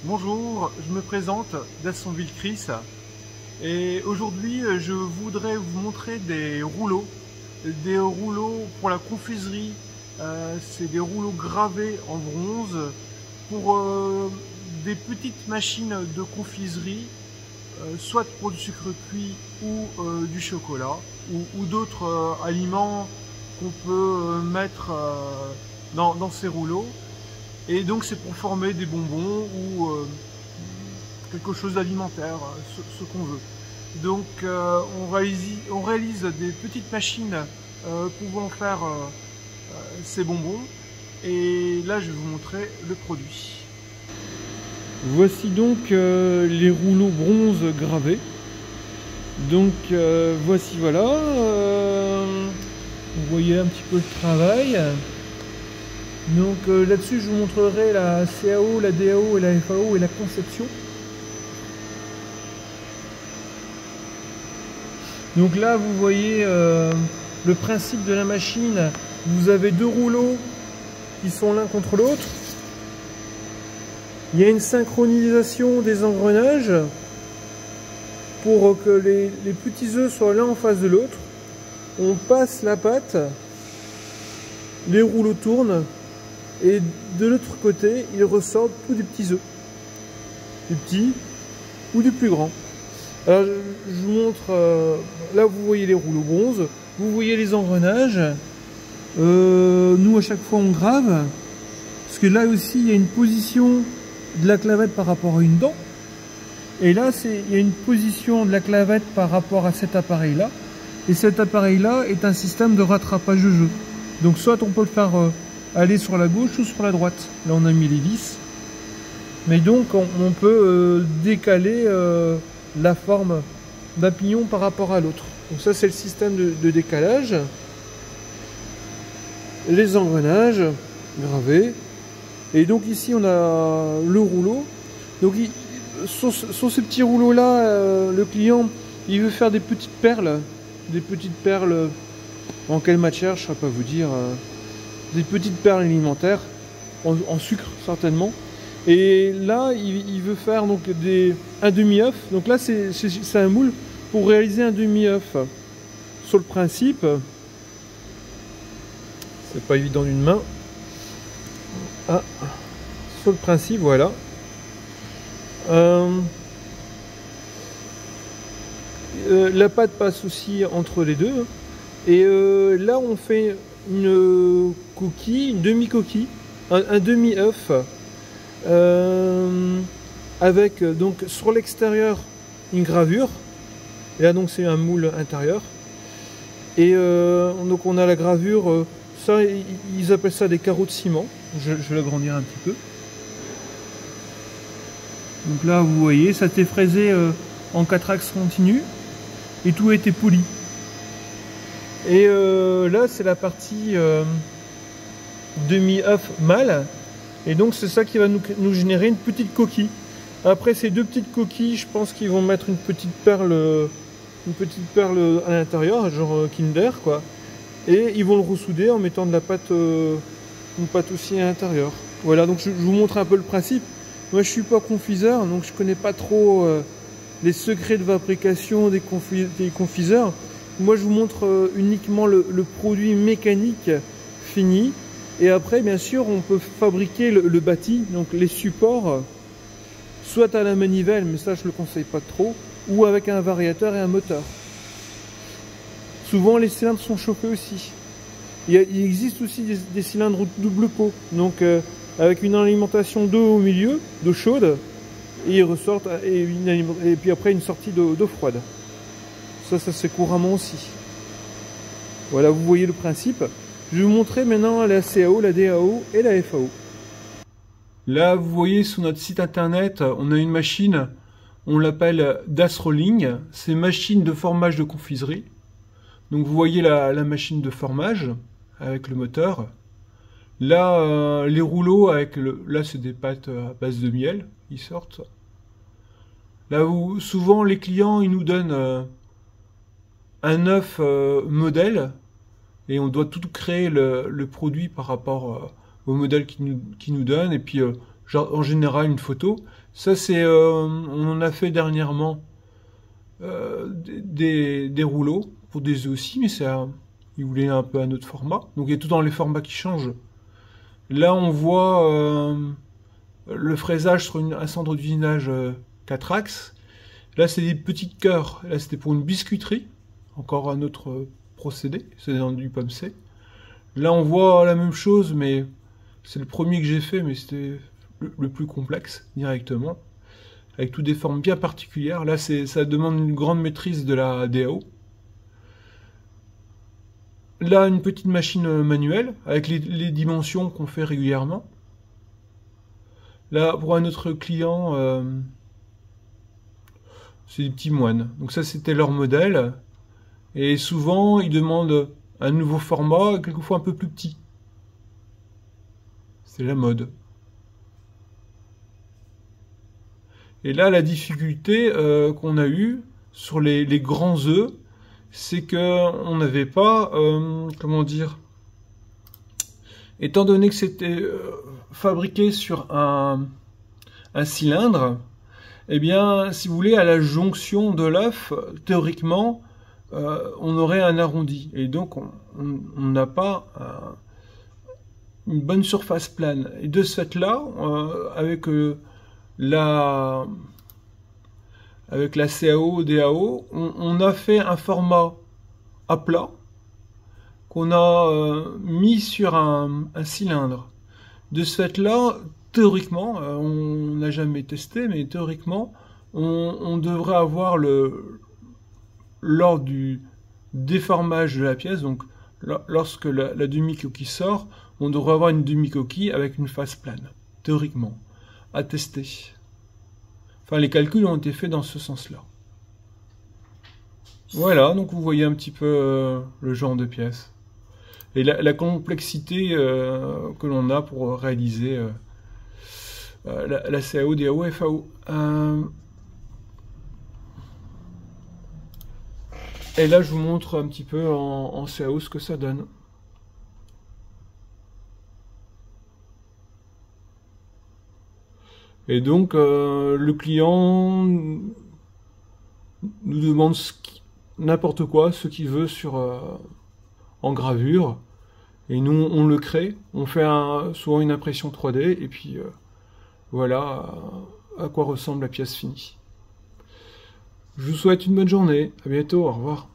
Bonjour, je me présente, Dassonville Chris, et aujourd'hui je voudrais vous montrer des rouleaux pour la confiserie. C'est des rouleaux gravés en bronze pour des petites machines de confiserie, soit pour du sucre cuit ou du chocolat, ou d'autres aliments qu'on peut mettre dans ces rouleaux. Et donc c'est pour former des bonbons ou quelque chose d'alimentaire, ce qu'on veut. Donc on réalise des petites machines pouvant faire ces bonbons. Et là je vais vous montrer le produit. Voici donc les rouleaux bronze gravés. Donc voici voilà. Vous voyez un petit peu le travail. Donc là-dessus je vous montrerai la CAO, la DAO et la FAO et la conception. Donc là vous voyez le principe de la machine. Vous avez deux rouleaux qui sont l'un contre l'autre. Il y a une synchronisation des engrenages pour que les petits œufs soient l'un en face de l'autre. On passe la pâte, les rouleaux tournent. Et de l'autre côté, il ressort tous des petits œufs. Des petits ou des plus grands. Alors, je vous montre, là vous voyez les rouleaux bronze, vous voyez les engrenages. Nous à chaque fois on grave, parce que là aussi il y a une position de la clavette par rapport à une dent. Et là il y a une position de la clavette par rapport à cet appareil là. Et cet appareil là est un système de rattrapage de jeu. Donc soit on peut le faire aller sur la gauche ou sur la droite. Là on a mis les vis. Mais donc on peut décaler la forme d'un pignon par rapport à l'autre. Donc ça c'est le système de décalage. Les engrenages gravés. Et donc ici on a le rouleau. Donc sur ce petit rouleau là, le client il veut faire des petites perles. Des petites perles en quelle matière je ne saurais pas vous dire. Des petites perles alimentaires en sucre certainement. Et là il veut faire donc un demi-œuf. Donc là c'est un moule pour réaliser un demi-œuf. Sur le principe, c'est pas évident d'une main. Ah, sur le principe voilà. La pâte passe aussi entre les deux. Et là on fait une coquille, une demi-coquille, un demi-œuf avec donc sur l'extérieur une gravure. Et là donc c'est un moule intérieur. Et donc on a la gravure, ça ils appellent ça des carreaux de ciment. Je vais l'agrandir un petit peu. Donc là vous voyez ça a été fraisé en 4 axes continus et tout a été poli. Et là c'est la partie demi-œuf mâle. Et donc c'est ça qui va nous générer une petite coquille. Après ces deux petites coquilles, je pense qu'ils vont mettre une petite perle à l'intérieur, genre Kinder quoi. Et ils vont le ressouder en mettant de la pâte, une pâte aussi à l'intérieur. Voilà, donc je vous montre un peu le principe. Moi je suis pas confiseur, donc je connais pas trop les secrets de fabrication des confiseurs. Moi je vous montre uniquement le produit mécanique fini. Et après bien sûr on peut fabriquer le bâti, donc les supports, soit à la manivelle, mais ça je le conseille pas trop, ou avec un variateur et un moteur. Souvent les cylindres sont chauffés aussi. Il existe aussi des cylindres double pot, donc avec une alimentation d'eau au milieu, d'eau chaude, et ils ressortent et puis après une sortie d'eau froide. Ça se fait couramment aussi. Voilà, vous voyez le principe. Je vais vous montrer maintenant la CAO, la DAO et la FAO. Là, vous voyez sur notre site internet, on a une machine, on l'appelle Das Rolling. C'est machine de formage de confiserie. Donc vous voyez la machine de formage avec le moteur. Là, les rouleaux avec là c'est des pâtes à base de miel, ils sortent. Là où souvent les clients ils nous donnent un œuf modèle et on doit tout créer le produit par rapport au modèle qu'ils nous donnent. Et puis genre, en général une photo. Ça c'est, on en a fait dernièrement des rouleaux pour des œufs aussi, mais ils voulaient un peu un autre format. Donc il y a tout dans les formats qui changent. Là on voit le fraisage sur un centre d'usinage 4 axes. Là c'est des petits cœurs. Là c'était pour une biscuiterie. Encore un autre procédé. C'est dans du pomme C. Là on voit la même chose, mais c'est le premier que j'ai fait, mais c'était le plus complexe directement. Avec toutes des formes bien particulières. Là ça demande une grande maîtrise de la DAO. Là, une petite machine manuelle, avec les dimensions qu'on fait régulièrement. Là, pour un autre client, c'est des petits moines. Donc ça, c'était leur modèle. Et souvent, ils demandent un nouveau format, quelquefois un peu plus petit. C'est la mode. Et là, la difficulté qu'on a eue sur les grands œufs, c'est que on n'avait pas, comment dire, étant donné que c'était fabriqué sur un cylindre, eh bien, si vous voulez, à la jonction de l'œuf, théoriquement, on aurait un arrondi. Et donc, on n'a pas une bonne surface plane. Et de ce fait-là, avec la CAO, DAO, on a fait un format à plat qu'on a mis sur un cylindre. De ce fait-là, théoriquement, on n'a jamais testé, mais théoriquement, on devrait avoir lors du déformage de la pièce, donc lorsque la demi-coquille sort, on devrait avoir une demi-coquille avec une face plane, théoriquement, à tester. Enfin, les calculs ont été faits dans ce sens-là. Voilà, donc vous voyez un petit peu le genre de pièce. Et la complexité que l'on a pour réaliser la CAO, DAO, FAO. Et là, je vous montre un petit peu en CAO ce que ça donne. Et donc, le client nous demande n'importe quoi, ce qu'il veut en gravure. Et nous, on le crée. On fait souvent une impression 3D. Et puis, voilà à quoi ressemble la pièce finie. Je vous souhaite une bonne journée. À bientôt. Au revoir.